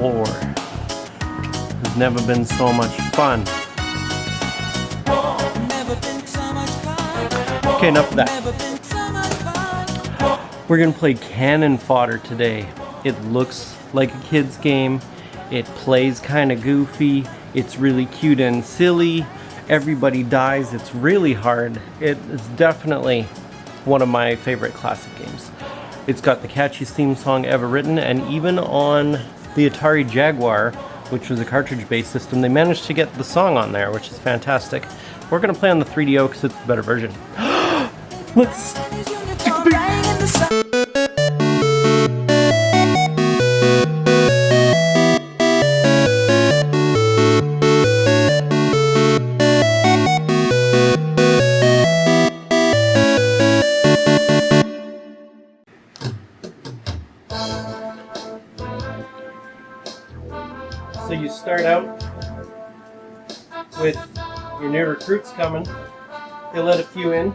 floor. There's never been so much fun. Okay, enough of that. We're gonna play Cannon Fodder today. It looks like a kid's game. It plays kind of goofy. It's really cute and silly. Everybody dies. It's really hard. It is definitely one of my favorite classic games. It's got the catchiest theme song ever written, and even on the Atari Jaguar, which was a cartridge-based system, they managed to get the song on there, which is fantastic. We're gonna play on the 3DO because it's the better version. Let's take a peek. So you start out with your new recruits coming. They let a few in.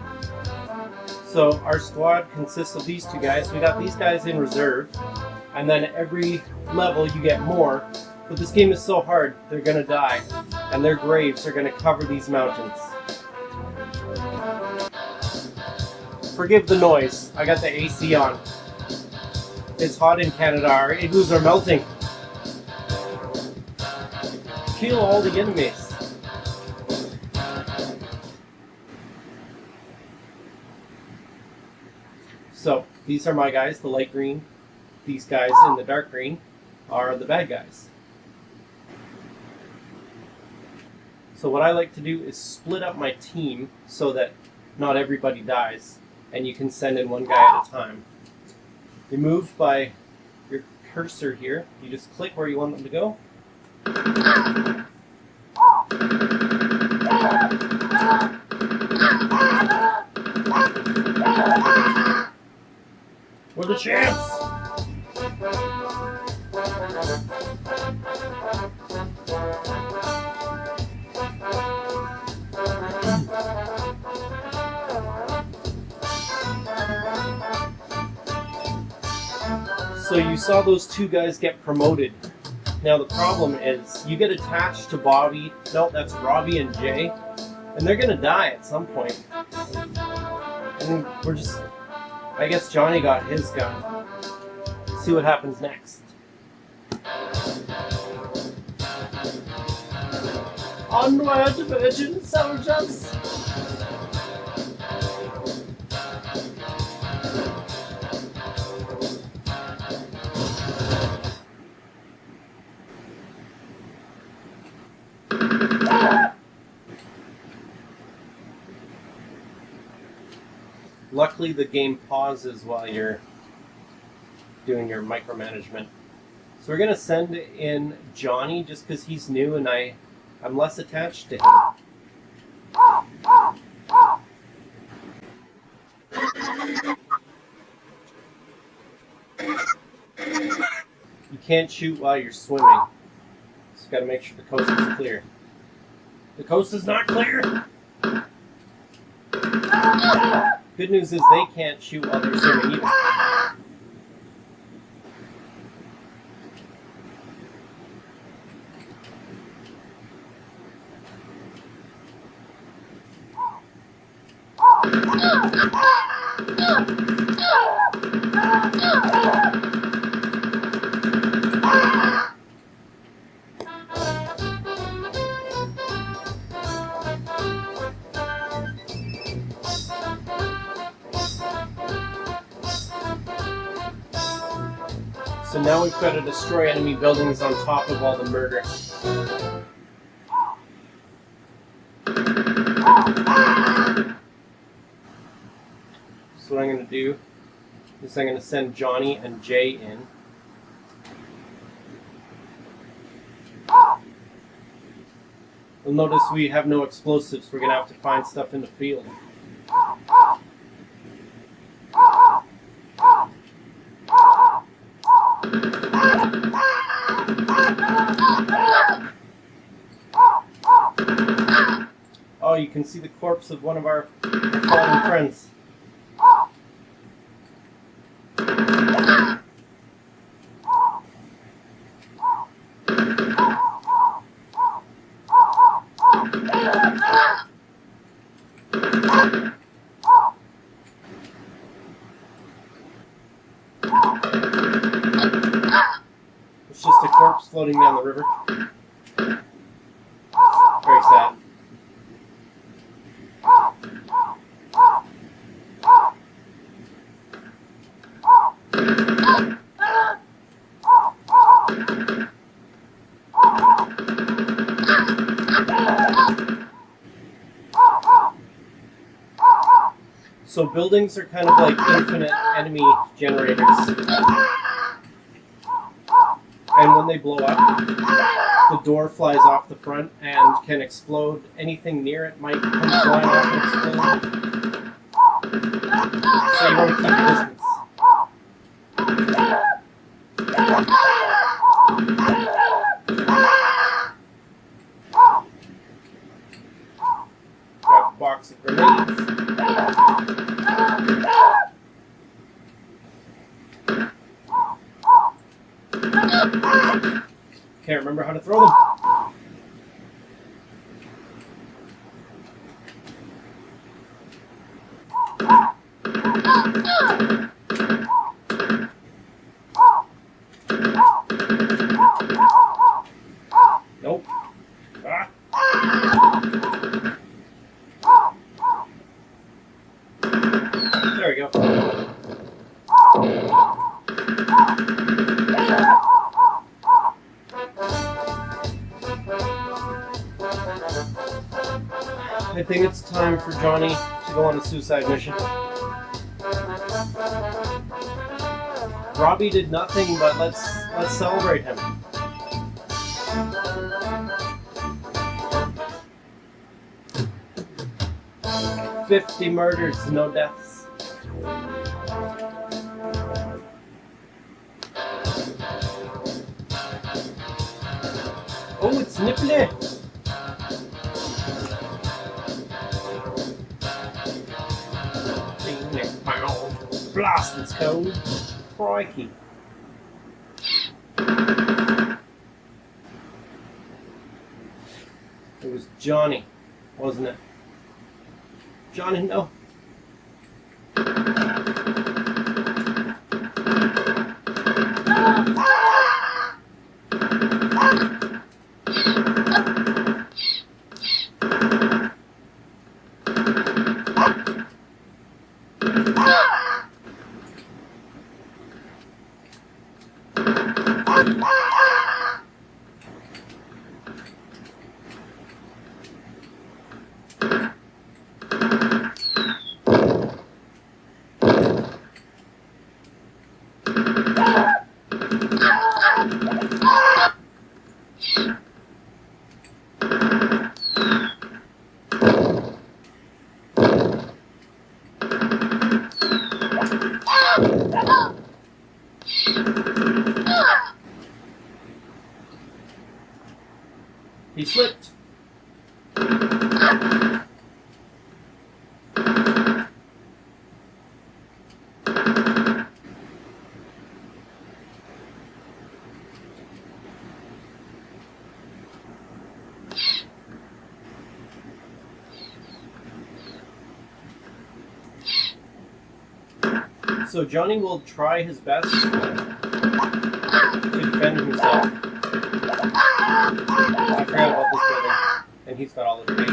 So our squad consists of these two guys. We got these guys in reserve, and then every level you get more. But this game is so hard, they're gonna die, and their graves are gonna cover these mountains. Forgive the noise. I got the AC on. It's hot in Canada. Our igloos are melting. Kill all the enemies. So, these are my guys, the light green. These guys in the dark green are the bad guys. So what I like to do is split up my team so that not everybody dies, and you can send in one guy at a time. You move by your cursor here. You just click where you want them to go. We're the champs! So you saw those two guys get promoted. Now the problem is, you get attached to Bobby, no, that's Robbie and Jay, and they're gonna die at some point. And we're just, I guess Johnny got his gun. Let's see what happens next. Onward, virgin soldiers! Luckily, the game pauses while you're doing your micromanagement. So we're going to send in Johnny just because he's new and I'm less attached to him. You can't shoot while you're swimming. Just got to make sure the coast is clear. The coast is not clear! Good news is they can't shoot while they're swimming either. So now we've got to destroy enemy buildings on top of all the murder. So what I'm going to do is I'm going to send Johnny and Jay in. You'll notice we have no explosives. We're going to have to find stuff in the field. Oh, you can see the corpse of one of our fallen friends. It's just a corpse floating down the river. Very sad. So buildings are kind of like infinite enemy generators. And when they blow up, the door flies off the front and can explode. Anything near it might come flying off and explode. So you want to keep a distance. Got a box of grenades. Can't remember how to throw them. Nope. Ah. There we go. I think it's time for Johnny to go on a suicide mission. Robbie did nothing, but let's celebrate him. "50 murders, no deaths." Oh, it's Nipply! Blast, it's cold. Crikey. It was Johnny, wasn't it? Johnny, no. He slipped. So Johnny will try his best to defend himself. I forgot about this building, and he's got all his mates.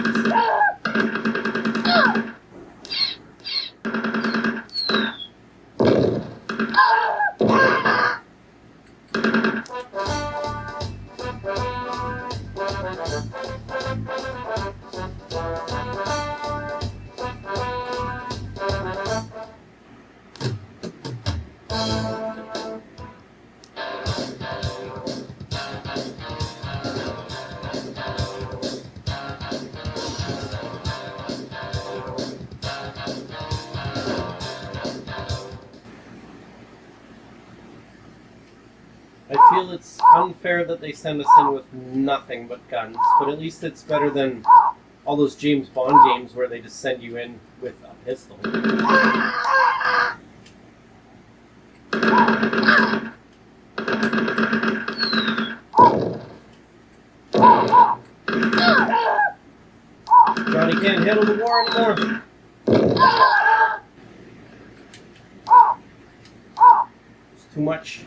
I feel it's unfair that they send us in with nothing but guns, but at least it's better than all those James Bond games where they just send you in with a pistol. Johnny can't handle the war anymore. Too much.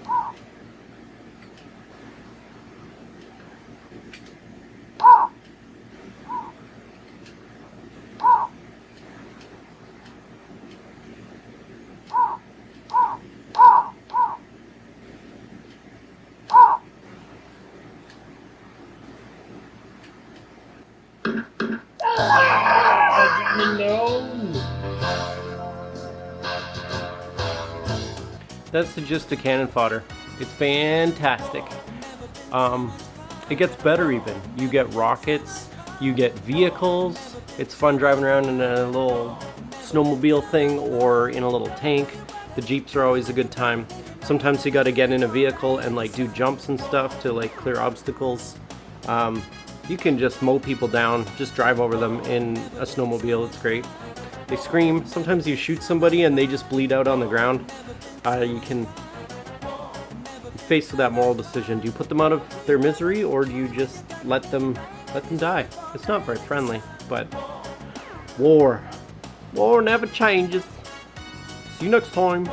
No. That's the gist of Cannon Fodder. It's fantastic. It gets better even. You get rockets, you get vehicles. It's fun driving around in a little snowmobile thing or in a little tank. The Jeeps are always a good time. Sometimes you gotta get in a vehicle and like do jumps and stuff to like clear obstacles. You can just mow people down, just drive over them in a snowmobile. It's great. They scream. Sometimes you shoot somebody and they just bleed out on the ground. You can face with that moral decision. Do you put them out of their misery or do you just let them die? It's not very friendly, but war never changes. See you next time.